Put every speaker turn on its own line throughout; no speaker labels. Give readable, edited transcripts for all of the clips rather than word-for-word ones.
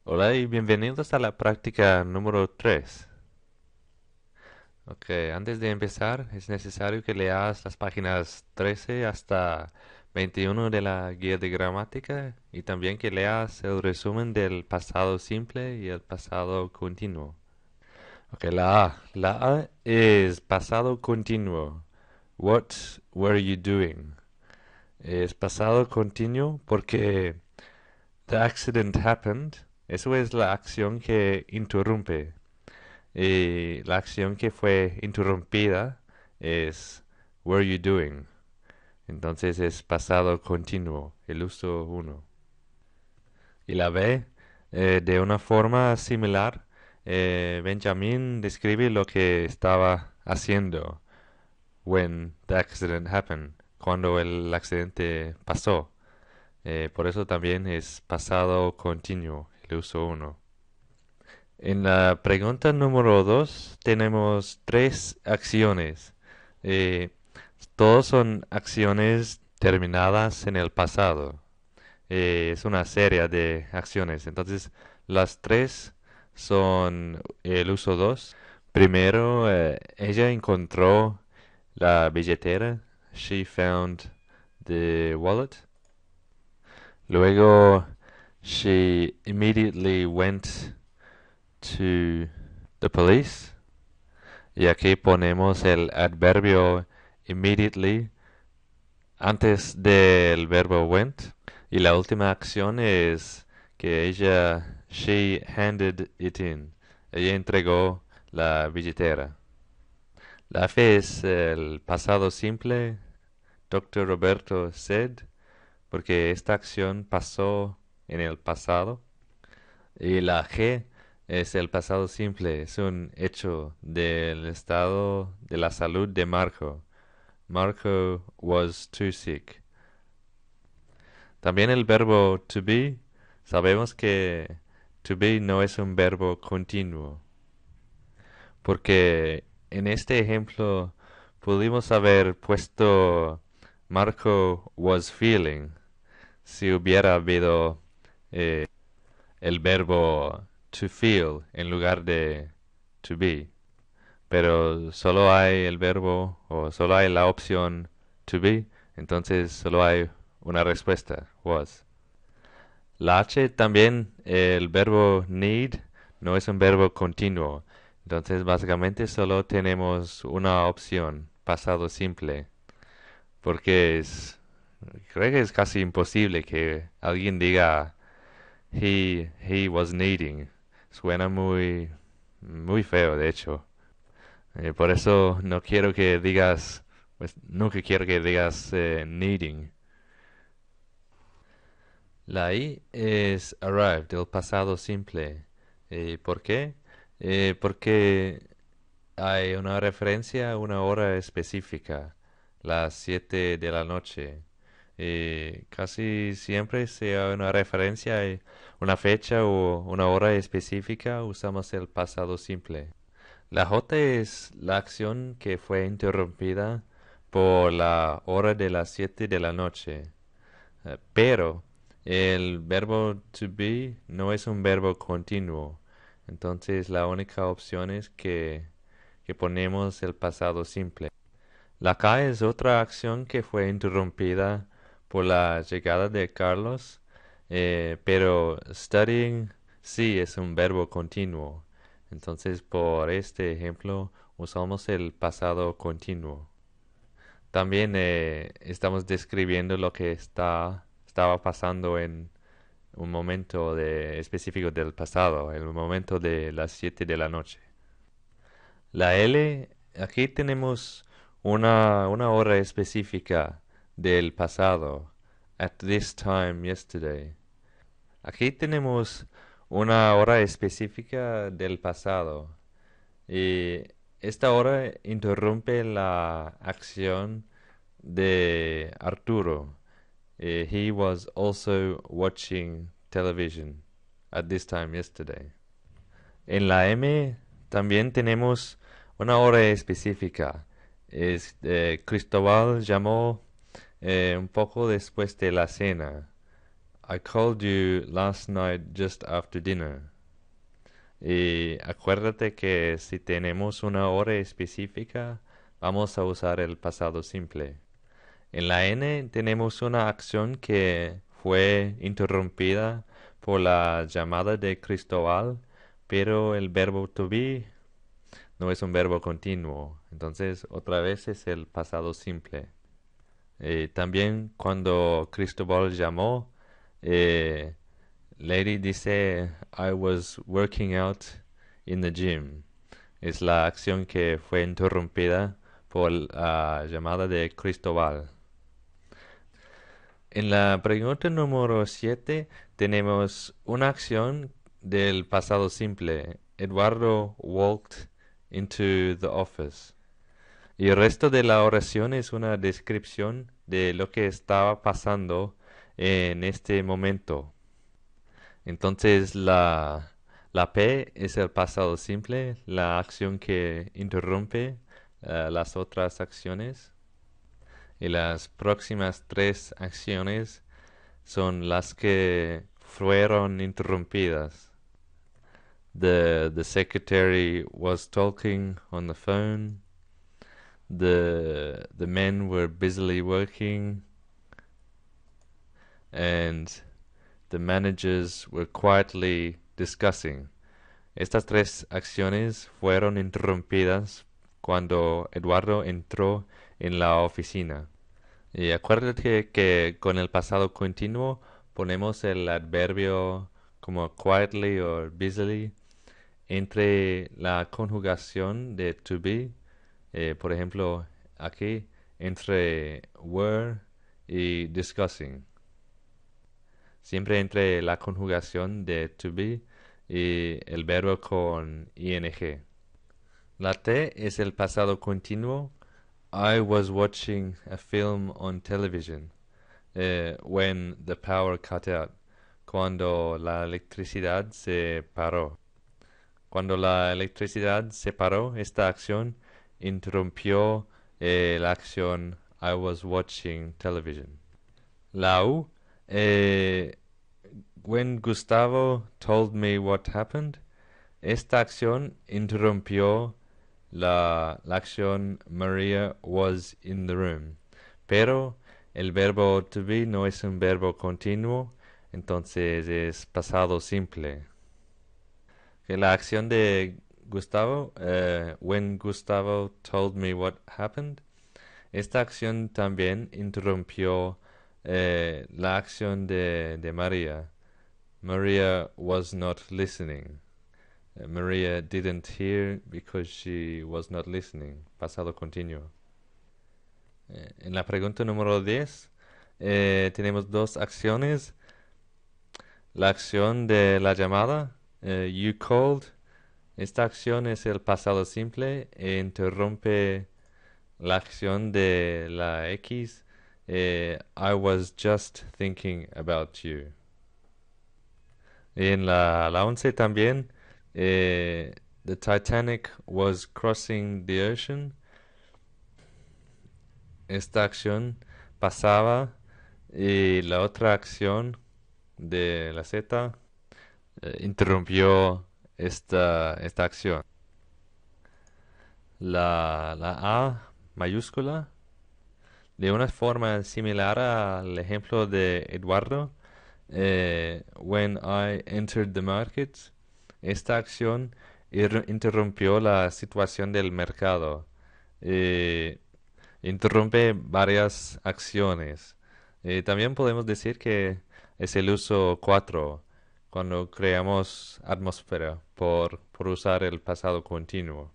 Hola y bienvenidos a la práctica número 3. Ok, antes de empezar es necesario que leas las páginas 13 hasta 21 de la guía de gramática y también que leas el resumen del pasado simple y el pasado continuo. Ok, la A es pasado continuo. What were you doing? Es pasado continuo porque the accident happened. Eso es la acción que interrumpe. Y la acción que fue interrumpida es were you doing. Entonces es pasado continuo, el uso uno. Y la B, de una forma similar, Benjamin describe lo que estaba haciendo when the accident happened, cuando el accidente pasó. Por eso también es pasado continuo, el uso uno. En la pregunta número 2 tenemos tres acciones. Eh, Todos son acciones terminadas en el pasado. Es una serie de acciones. Entonces, las tres son el uso 2. Primero, ella encontró la billetera. She found the wallet. Luego, she immediately went to the police. Y aquí ponemos el adverbio immediately antes del verbo went. Y la última acción es que she handed it in. Ella entregó la billetera. La F es el pasado simple, Doctor Roberto said, porque esta acción pasó en el pasado. Y la G es el pasado simple, es un hecho del estado de la salud de Marco. Marco was too sick. También el verbo to be, sabemos que to be no es un verbo continuo, porque en este ejemplo pudimos haber puesto Marco was feeling si hubiera habido el verbo to feel en lugar de to be. Pero solo hay el verbo o solo hay la opción to be, entonces solo hay una respuesta, was. La H también, el verbo need no es un verbo continuo, entonces básicamente solo tenemos una opción, pasado simple, porque creo que es casi imposible que alguien diga he was needing. Suena muy feo, de hecho. Por eso no quiero que digas, pues nunca quiero que digas needing. La I es arrived, el pasado simple. ¿Por qué? Porque hay una referencia a una hora específica, las 7 de la noche. Casi siempre si hay una referencia a una fecha o una hora específica, usamos el pasado simple. La J es la acción que fue interrumpida por la hora de las 7 de la noche. Pero el verbo to be no es un verbo continuo. Entonces la única opción es que ponemos el pasado simple. La K es otra acción que fue interrumpida por la llegada de Carlos, pero studying sí es un verbo continuo. Entonces, por este ejemplo, usamos el pasado continuo. También estamos describiendo lo que estaba pasando en un momento específico del pasado, el momento de las 7 de la noche. La L, aquí tenemos una hora específica del pasado. At this time yesterday. Aquí tenemos una hora específica del pasado. Y esta hora interrumpe la acción de Arturo. He was also watching television at this time yesterday. En la M también tenemos una hora específica. Cristóbal llamó un poco después de la cena. I called you last night just after dinner. Y acuérdate que si tenemos una hora específica, vamos a usar el pasado simple. En la N tenemos una acción que fue interrumpida por la llamada de Cristóbal, pero el verbo to be no es un verbo continuo. Entonces, otra vez es el pasado simple. También cuando Cristóbal llamó, eh, Lady dice, I was working out in the gym. Es la acción que fue interrumpida por la llamada de Cristóbal. En la pregunta número 7 tenemos una acción del pasado simple. Eduardo walked into the office. Y el resto de la oración es una descripción de lo que estaba pasando en este momento. Entonces la P es el pasado simple, la acción que interrumpe las otras acciones. Y las próximas 3 acciones son las que fueron interrumpidas. The secretary was talking on the phone. The men were busily working. And the managers were quietly discussing. Estas 3 acciones fueron interrumpidas cuando Eduardo entró en la oficina. Y acuérdate que con el pasado continuo ponemos el adverbio como quietly o busily entre la conjugación de to be, por ejemplo, aquí entre were y discussing. Siempre entre la conjugación de to be y el verbo con ing. La T es el pasado continuo. I was watching a film on television when the power cut out. Cuando la electricidad se paró. Cuando la electricidad se paró, esta acción interrumpió la acción I was watching television. La U, when Gustavo told me what happened, esta acción interrumpió la acción Maria was in the room. Pero el verbo to be no es un verbo continuo, entonces es pasado simple. Que la acción de Gustavo, when Gustavo told me what happened, esta acción también interrumpió la acción de María. Maria was not listening. Maria didn't hear because she was not listening. Pasado continuo. En la pregunta número 10 tenemos 2 acciones. La acción de la llamada, you called. Esta acción es el pasado simple e interrumpe la acción de la X. I was just thinking about you. En la 11 también, the Titanic was crossing the ocean. Esta acción pasaba y la otra acción de la Z interrumpió esta acción. La A mayúscula, de una forma similar al ejemplo de Eduardo, when I entered the market, esta acción interrumpió la situación del mercado. Interrumpe varias acciones. También podemos decir que es el uso 4 cuando creamos atmósfera por usar el pasado continuo.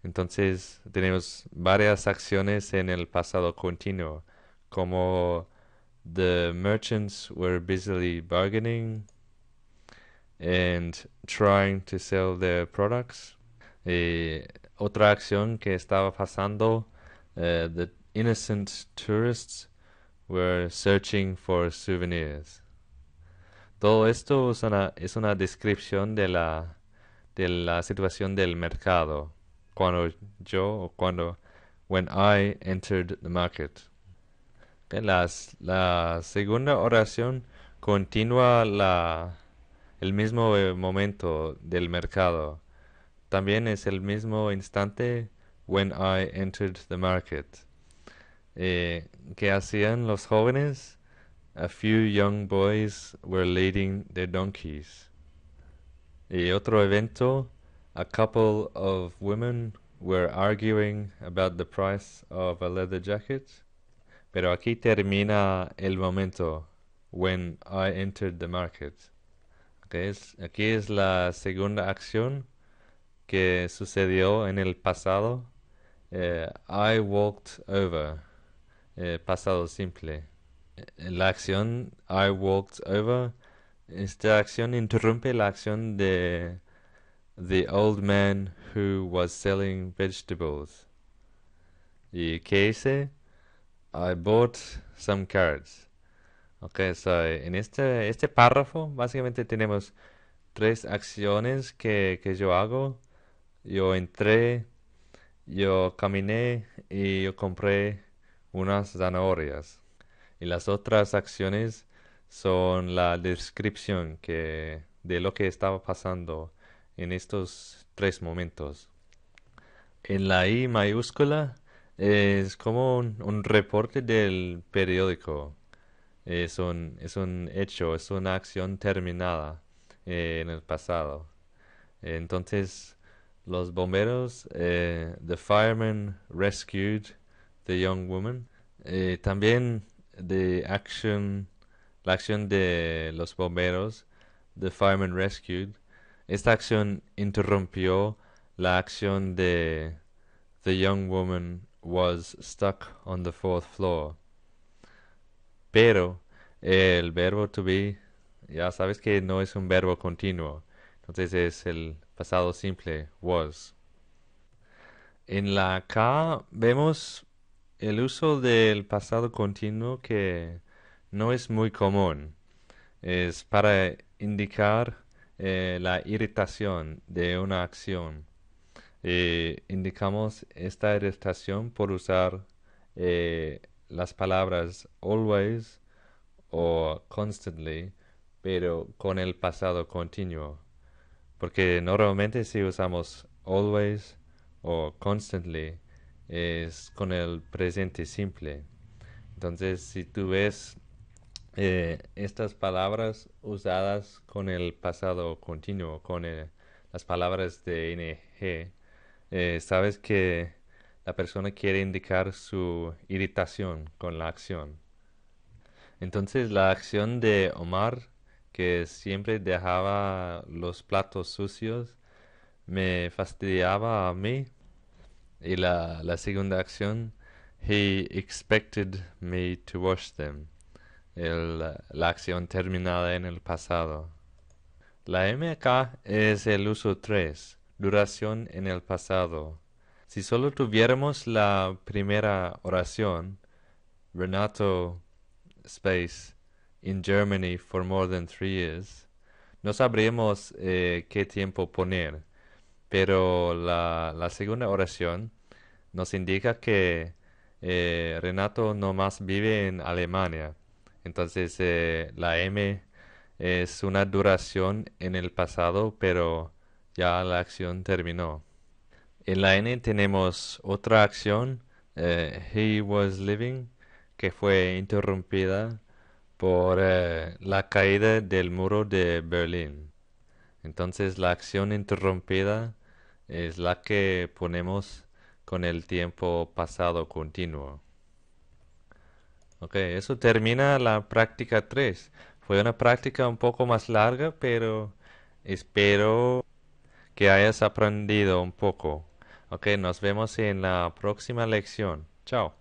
Entonces tenemos varias acciones en el pasado continuo, como the merchants were busily bargaining and trying to sell their products. Otra acción que estaba pasando, the innocent tourists were searching for souvenirs. Todo esto es una descripción de la situación del mercado. When I entered the market. Okay, la segunda oración continúa el mismo momento del mercado. También es el mismo instante when I entered the market. ¿Qué hacían los jóvenes? A few young boys were leading their donkeys. Y otro evento, a couple of women were arguing about the price of a leather jacket. Pero aquí termina el momento, when I entered the market. Aquí es la segunda acción que sucedió en el pasado. I walked over, pasado simple. La acción I walked over, esta acción interrumpe la acción de the old man who was selling vegetables. ¿Y qué hice? I bought some carrots. So en este párrafo básicamente tenemos tres acciones que yo hago. Yo entré, yo caminé y yo compré unas zanahorias. Y las otras acciones son la descripción de lo que estaba pasando en estos tres momentos. En la I mayúscula es como un reporte del periódico. Es un hecho, es una acción terminada en el pasado. Entonces, los bomberos, the firemen rescued the young woman. También la acción de los bomberos, the firemen rescued. Esta acción interrumpió la acción de the young woman was stuck on the fourth floor. Pero el verbo to be, ya sabes que no es un verbo continuo. Entonces es el pasado simple, was. En la K vemos el uso del pasado continuo que no es muy común. Es para indicar la irritación de una acción. Indicamos esta irritación por usar las palabras always o constantly, pero con el pasado continuo. Porque normalmente si usamos always o constantly es con el presente simple. Entonces, si tú ves estas palabras usadas con el pasado continuo, con las palabras de ing, sabes que la persona quiere indicar su irritación con la acción. Entonces la acción de Omar, que siempre dejaba los platos sucios, me fastidiaba a mí. Y la segunda acción, he expected me to wash them. La acción terminada en el pasado. La M acá es el uso 3, duración en el pasado. Si solo tuviéramos la primera oración, Renato space in Germany for more than 3 years, no sabríamos qué tiempo poner, pero la segunda oración nos indica que Renato no más vive en Alemania. Entonces la M es una duración en el pasado, pero ya la acción terminó. En la N tenemos otra acción, he was living, que fue interrumpida por la caída del muro de Berlín. Entonces la acción interrumpida es la que ponemos con el tiempo pasado continuo. Eso termina la práctica 3. Fue una práctica un poco más larga, pero espero que hayas aprendido un poco. Nos vemos en la próxima lección. Chao.